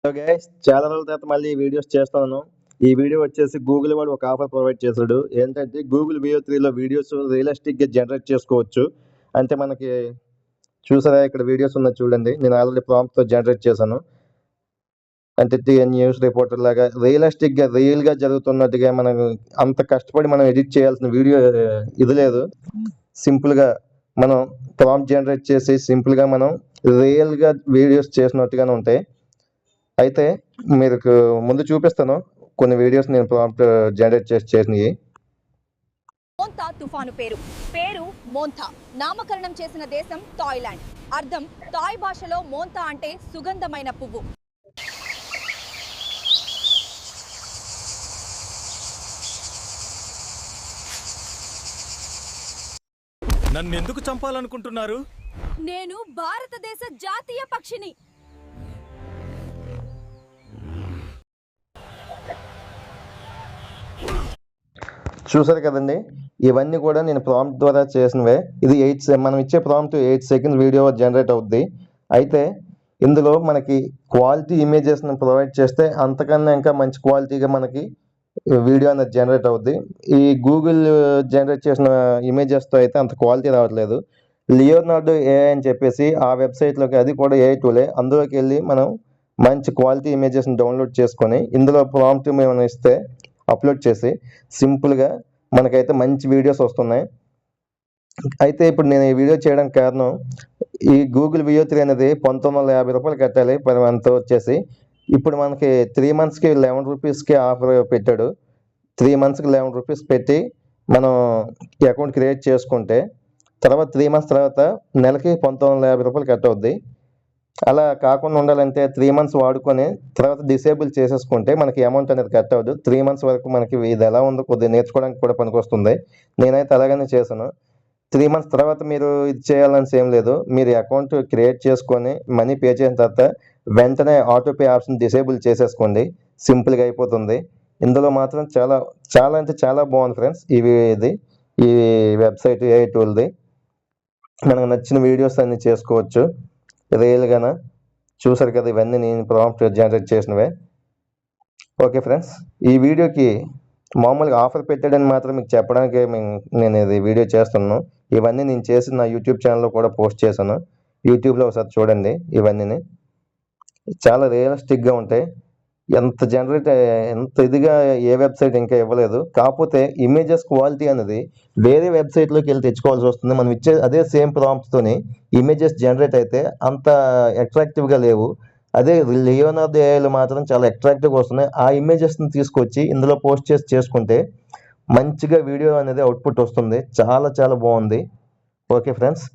So guys చాలా రోజుల తర్వాత మళ్ళీ వీడియోస్ చేస్తాను. ఈ వీడియో వచ్చేసి గూగుల్ వాడు ఒక ఆఫర్ ప్రొవైడ్ చేశాడు. ఏంటంటే గూగుల్ VO3లో వీడియోస్ రియలిస్టిక్గా జనరేట్ చేసుకోవచ్చు. అంటే మనకి చూసారా ఇక్కడ వీడియోస్ ఉన్నాయి చూడండి. నేను ఆల్రెడీ ప్రాంప్ట్తో జనరేట్ చేశాను. అంటే న్యూస్ రిపోర్టర్ లాగా రియలిస్టిక్గా రియల్గా జరుగుతున్నట్టుగా మనం అంత కష్టపడి మనం ఎడిట్ చేయాల్సిన వీడియో ఇది లేదు. సింపుల్గా మనం ప్రాంప్ట్ జనరేట్ చేసి సింపుల్గా మనం రియల్గా వీడియోస్ చేసినట్టుగానే ఉంటాయి. అయితే మీకు ముందు చూపిస్తాను కొన్ని వీడియోస్ నేను ప్రాంప్ట్ జనరేట్ చేసినవి. మోంతా తుఫాను పేరు మోంతా. నామకరణం చేసిన దేశం థాయిలాండ్. అర్థం థాయ్ భాషలో మోంతా అంటే సుగంధమైన పువ్వు. నన్నెందుకు చంపాలనుకుంటున్నారు? నేను భారతదేశ జాతీయ పక్షిని. చూసారు కదండి, ఇవన్నీ కూడా నేను ప్రాంప్ట్ ద్వారా చేసినవే. ఇది మనం ఇచ్చే ప్రాంప్ట్ 8 సెకండ్స్ వీడియో జనరేట్ అవుద్ది. అయితే ఇందులో మనకి క్వాలిటీ ఇమేజెస్ని ప్రొవైడ్ చేస్తే అంతకన్నా ఇంకా మంచి క్వాలిటీగా మనకి వీడియో అనేది జనరేట్ అవుద్ది. ఈ గూగుల్ జనరేట్ చేసిన ఇమేజెస్తో అయితే అంత క్వాలిటీ రావట్లేదు. లియోనార్డో AI అని చెప్పేసి ఆ వెబ్సైట్లోకి, అది కూడా AI టూలే, అందులోకి వెళ్ళి మనం మంచి క్వాలిటీ ఇమేజెస్ని డౌన్లోడ్ చేసుకొని ఇందులో ప్రాంప్ట్ మేము ఇస్తే అప్లోడ్ చేసి సింపుల్గా మనకైతే మంచి వీడియోస్ వస్తున్నాయి. అయితే ఇప్పుడు నేను ఈ వీడియో చేయడానికి కారణం, ఈ గూగుల్ VO3 అనేది 1950 రూపాయలు కట్టాలి పర్ మంత్ వచ్చేసి. ఇప్పుడు మనకి 3 మంత్స్కి 11 రూపీస్కి ఆఫర్ పెట్టాడు. 3 మంత్స్కి 11 రూపీస్ పెట్టి మనం అకౌంట్ క్రియేట్ చేసుకుంటే తర్వాత 3 మంత్స్ తర్వాత నెలకి 1950 రూపాయలు కట్ అవుద్ది. అలా కాకుండా ఉండాలంటే 3 మంత్స్ వాడుకొని తర్వాత డిసేబుల్ చేసేసుకుంటే మనకి అమౌంట్ అనేది కట్ అవ్వదు. 3 మంత్స్ వరకు మనకి ఇది ఎలా ఉందో కొద్దిగా నేర్చుకోవడానికి కూడా పనికొస్తుంది. నేనైతే అలాగనే చేశాను. 3 మంత్స్ తర్వాత మీరు ఇది చేయాలని ఏం లేదు. మీరు అకౌంట్ క్రియేట్ చేసుకొని మనీ పే చేసిన తర్వాత వెంటనే ఆటోపే ఆప్షన్ డిసేబుల్ చేసేసుకోండి. సింపుల్గా అయిపోతుంది. ఇందులో మాత్రం చాలా చాలా అంటే చాలా బాగుంది ఫ్రెండ్స్. ఈ వెబ్సైట్ AI టూల్ది మనకు నచ్చిన వీడియోస్ అన్ని చేసుకోవచ్చు రియల్గానా. చూసారు కదా, ఇవన్నీ నేను ప్రాంప్ట్ జనరేట్ చేసినవే. ఓకే ఫ్రెండ్స్, ఈ వీడియోకి మామూలుగా ఆఫర్ పెట్టాడని మాత్రం మీకు చెప్పడానికి నేను ఇది వీడియో చేస్తున్నాను. ఇవన్నీ నేను చేసి నా యూట్యూబ్ ఛానల్లో కూడా పోస్ట్ చేశాను. యూట్యూబ్లో ఒకసారి చూడండి. ఇవన్నీ చాలా రియలిస్టిక్గా ఉంటాయి. ఎంత ఇదిగా ఏ వెబ్సైట్ ఇంకా ఇవ్వలేదు. కాకపోతే ఇమేజెస్ క్వాలిటీ అనేది వేరే వెబ్సైట్లోకి వెళ్ళి తెచ్చుకోవాల్సి వస్తుంది. మనం ఇచ్చే అదే సేమ్ ప్రాంప్ట్స్తోని ఇమేజెస్ జనరేట్ అయితే అంత అట్రాక్టివ్గా లేవు. అదే లియోనార్డో AIలో మాత్రం చాలా అట్రాక్టివ్గా వస్తున్నాయి. ఆ ఇమేజెస్ని తీసుకొచ్చి ఇందులో పోస్ట్ చేసుకుంటే మంచిగా వీడియో అనేది అవుట్పుట్ వస్తుంది. చాలా చాలా బాగుంది. Okay friends.